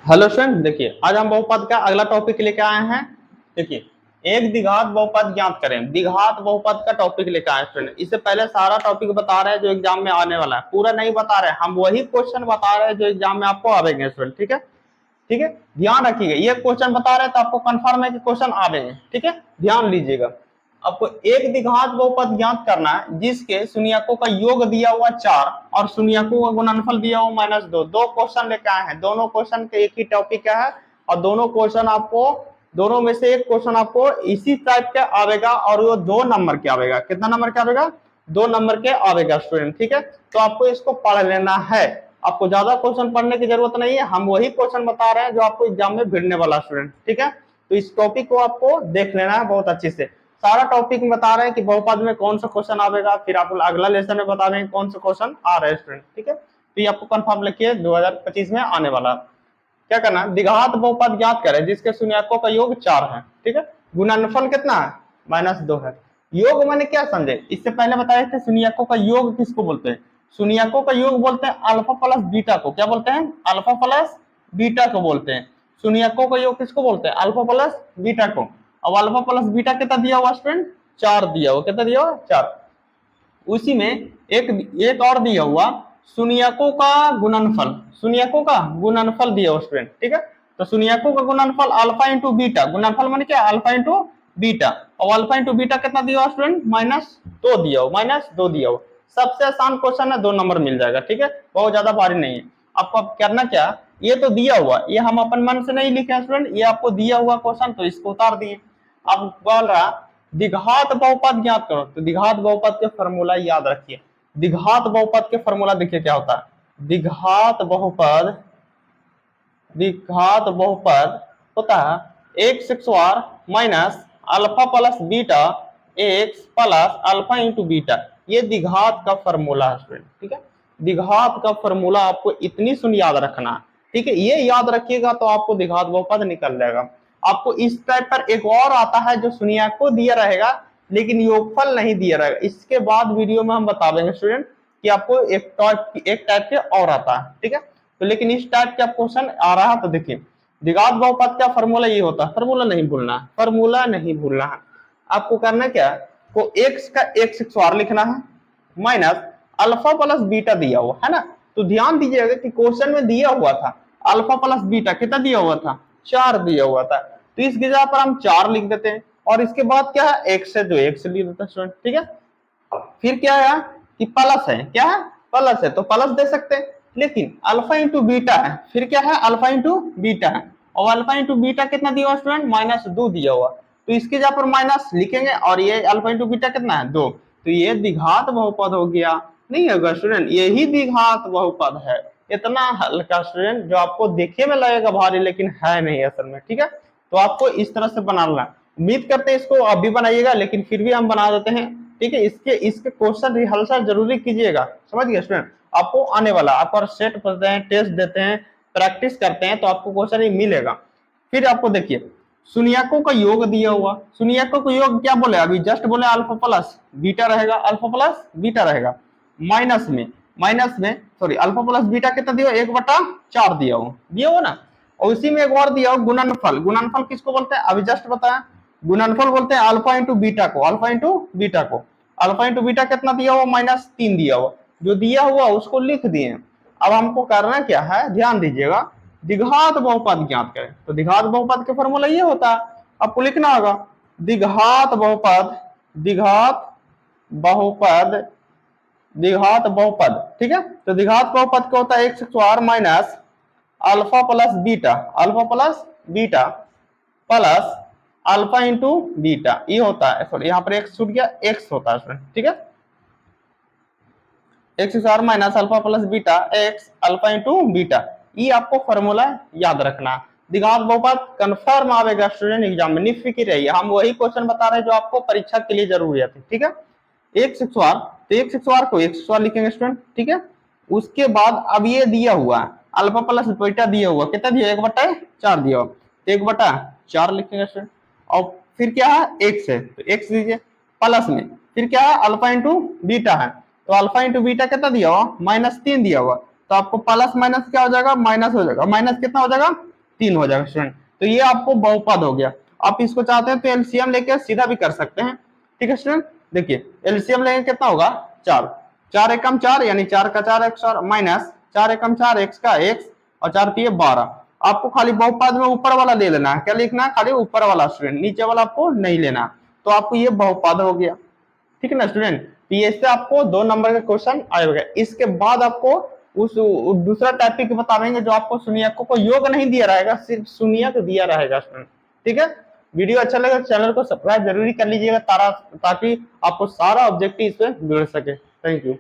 Hello student, देखिए आज हम बहुपद का अगला टॉपिक लेके आए हैं। देखिए, एक द्विघात बहुपद ज्ञात करें। द्विघात बहुपद का टॉपिक लेके आए स्टूडेंट। इससे पहले सारा टॉपिक बता रहे हैं जो एग्जाम में आने वाला है, पूरा नहीं बता रहे, हम वही क्वेश्चन बता रहे हैं जो एग्जाम में आपको आवेंगे स्टूडेंट। ठीक है, ठीक है, ध्यान रखिएगा। ये क्वेश्चन बता रहे हैं तो आपको कंफर्म है कि क्वेश्चन आवेंगे। ठीक है, ध्यान लीजिएगा। आपको एक द्विघात बहुपद ज्ञात करना है जिसके शून्यकों का योग दिया हुआ 4 और शून्यकों का गुणनफल दिया हुआ -2। दो क्वेश्चन लेके आए हैं। दोनों क्वेश्चन के एक ही टॉपिक का है और दोनों क्वेश्चन आपको, दोनों में से एक क्वेश्चन आपको इसी टाइप का आवेगा और वो 2 नंबर के आवेगा। कितना नंबर के आवेगा? 2 नंबर के आवेगा स्टूडेंट। ठीक है, तो आपको इसको पढ़ लेना है। आपको ज्यादा क्वेश्चन पढ़ने की जरूरत नहीं है, हम वही क्वेश्चन बता रहे हैं जो आपको एग्जाम में भिड़ने वाला स्टूडेंट। ठीक है, तो इस टॉपिक को आपको देख लेना है बहुत अच्छे से। सारा टॉपिक में बता रहे हैं कि बहुपद में कौन सा क्वेश्चन आवेगा, फिर आपको अगला लेसन में बता रहे हैं कौन सा क्वेश्चन आ रहे हैं स्टूडेंट। ठीक है, तो ये आपको कंफर्म लिखिए 2025 में आने वाला। क्या करना है? द्विघात बहुपद ज्ञात करें जिसके शून्यकों का योग 4 है। ठीक है, गुणनफल कितना है? -2 है। योग माने क्या समझे? इससे पहले बताए थे शून्यकों का योग किसको बोलते हैं? शून्यकों का योग बोलते हैं अल्फा प्लस बीटा को। क्या बोलते हैं? अल्फा प्लस बीटा को बोलते हैं। शून्यकों का योग किसको बोलते हैं? अल्फा प्लस बीटा को। अब अल्फा प्लस बीटा कितना दिया हुआ स्टूडेंट? 4 दिया हुआ। कितना दिया हुआ? 4। उसी में एक और दिया हुआ शून्यकों का गुणनफल। शून्यकों का गुणनफल दिया हुआ स्टूडेंट। ठीक है, तो शून्यकों का गुणनफल अल्फा इंटू बीटा। गुणनफल माने क्या? Alpha into beta. और अल्फा इंटू बीटा कितना दिया हुआ स्टूडेंट? -2 दिया हुआ। -2 दिया हुआ। सबसे आसान क्वेश्चन है, 2 नंबर मिल जाएगा। ठीक है, बहुत ज्यादा भारी नहीं है। आपको अब करना क्या? ये तो दिया हुआ, ये हम अपन मन से नहीं लिखे स्टूडेंट, ये आपको दिया हुआ क्वेश्चन, तो इसको उतार दिए। अब बोल रहा द्विघात बहुपद ज्ञात करो, तो द्विघात बहुपद के फॉर्मूला याद रखिए। द्विघात बहुपद के फॉर्मूला देखिए क्या होता है। द्विघात बहुपद होता है x square minus alpha plus beta x plus alpha into beta. ये द्विघात का फॉर्मूला है स्टूडेंट। ठीक है, द्विघात का फॉर्मूला आपको इतनी सुन याद रखना है। ठीक है, ये याद रखिएगा तो आपको द्विघात बहुपद निकल जाएगा। आपको इस टाइप पर एक और आता है जो शून्यक दिया रहेगा लेकिन योगफल नहीं दिया रहेगा। इसके बाद वीडियो में हम बता देंगे स्टूडेंट कि आपको एक टाइप के और आता है। ठीक है, तो लेकिन इस टाइप का क्वेश्चन आ रहा है तो देखिए द्विघात बहुपद का फॉर्मूला ये होता है। फॉर्मूला नहीं भूलना है, फॉर्मूला नहीं भूलना है। आपको करना क्या? को एक्स का एक्स स्क्वायर लिखना है माइनस अल्फा प्लस बीटा दिया हुआ है ना। तो ध्यान दीजिएगा कि क्वेश्चन में दिया हुआ था अल्फा प्लस बीटा कितना दिया हुआ था? 4 दिया हुआ था। तो इस जगह पर हम 4 लिख देते हैं और इसके बाद क्या है? एक्स है, जो एक्स लिख देते हैं स्टूडेंट। ठीक है, फिर क्या है कि प्लस है। क्या है? प्लस है, तो प्लस दे सकते हैं। लेकिन अल्फा इंटू बीटा है, फिर क्या है? अल्फा इंटू बीटा है। और अल्फा इंटू बीटा कितना दिया हुआ स्टूडेंट? -2 दिया हुआ। तो इसके जगह पर माइनस लिखेंगे और ये अल्फा इंटू बीटा कितना है? 2। तो ये द्विघात बहुपद हो गया। नहीं होगा स्टूडेंट, यही द्विघात बहुपद है। इतना हल्का स्टूडेंट जो आपको देखने में लगेगा भारी लेकिन है नहीं असल में। ठीक है, तो आपको इस तरह से बनाना। उम्मीद करते हैं इसको आप भी बनाइएगा, लेकिन फिर भी हम बना देते हैं। ठीक है, इसके क्वेश्चन रिहर्सल जरूरी कीजिएगा। समझ गए स्टूडेंट? आपको आने वाला, आप और सेट करते हैं, टेस्ट देते हैं, प्रैक्टिस करते हैं तो आपको क्वेश्चन ही मिलेगा। फिर आपको देखिए शून्यकों का योग दिया हुआ। शून्यकों का योग क्या बोले? अभी जस्ट बोले अल्फा प्लस बीटा रहेगा। अल्फा प्लस बीटा रहेगा माइनस में सॉरी अल्फा प्लस बीटा कितना दिया? 1/4 दिया हुआ ना। और उसी में एक और दिया हो गुणनफल। गुणनफल किसको बोलते हैं? अभी जस्ट बताया, गुणनफल बोलते हैं अल्फा इंटू बीटा को। अल्फा इंटू बीटा को। अल्फा इंटू बीटा कितना दिया हुआ? -3 दिया हुआ। जो दिया हुआ उसको लिख दिए। अब हमको करना क्या है, ध्यान दीजिएगा। द्विघात बहुपद ज्ञात करें, तो द्विघात बहुपद के फॉर्मूला ये होता है, आपको लिखना होगा द्विघात बहुपद। द्विघात बहुपद, द्विघात बहुपद। ठीक है, तो द्विघात बहुपद क्या होता है? X square minus alpha plus beta, alpha plus beta plus alpha into beta. ये होता है, सॉरी यहाँ पर एक्स छूट गया, एक्स होता है। ठीक है, x square minus alpha plus beta x alpha into beta. ये आपको फॉर्मूला याद रखना। द्विघात बहुपद कंफर्म आवेगा स्टूडेंट एग्जाम में, निफिक्र रहिए। हम वही क्वेश्चन बता रहे हैं जो आपको परीक्षा के लिए जरूरी है। ठीक है, एक्स स्क्वायर, तो एक्स स्क्वायर को एक्स स्क्वायर लिखेंगे स्टूडेंट। ठीक है, उसके बाद अब ये दिया हुआ अल्फा प्लस बीटा दिया हुआ कितना दिया? 1/4 दिया हुआ, तो 1/4 लिखेंगे स्टूडेंट। और फिर क्या है? एक्स है, तो एक्स दीजिए प्लस में, फिर क्या है? अल्फा इंटू बीटा है, तो अल्फा इंटू बीटा कितना दिया हुआ? -3 दिया हुआ। तो आपको प्लस माइनस क्या हो जाएगा? माइनस हो जाएगा। माइनस कितना हो जाएगा? 3 हो जाएगा स्टूडेंट। तो ये आपको बहुपद हो गया। आप इसको चाहते हैं तो एलसीएम लेके सीधा भी कर सकते हैं, ठीक है स्टूडेंट। देखिए एलसीएम लेंगे कितना होगा 4, 4 एकम 4 यानी 4 का 4 एक्स और माइनस 4 एकम 4 एक्स का एक्स और 4 3 12। आपको खाली बहुपद में ऊपर वाला ले लेना है, क्या लिखना है खाली ऊपर वाला स्टूडेंट, नीचे वाला आपको नहीं लेना। तो आपको ये बहुपद हो गया, ठीक है ना स्टूडेंट। तो ये इससे आपको 2 नंबर का क्वेश्चन आएगा। इसके बाद आपको उस दूसरा टॉपिक बताएंगे जो आपको शून्यक को योग नहीं दिया रहेगा, सिर्फ शून्यक दिया रहेगा स्टूडेंट, ठीक है। वीडियो अच्छा लगे चैनल को सब्सक्राइब जरूरी कर लीजिएगा ताकि आपको सारा ऑब्जेक्टिव इसमें मिल सके। Thank you.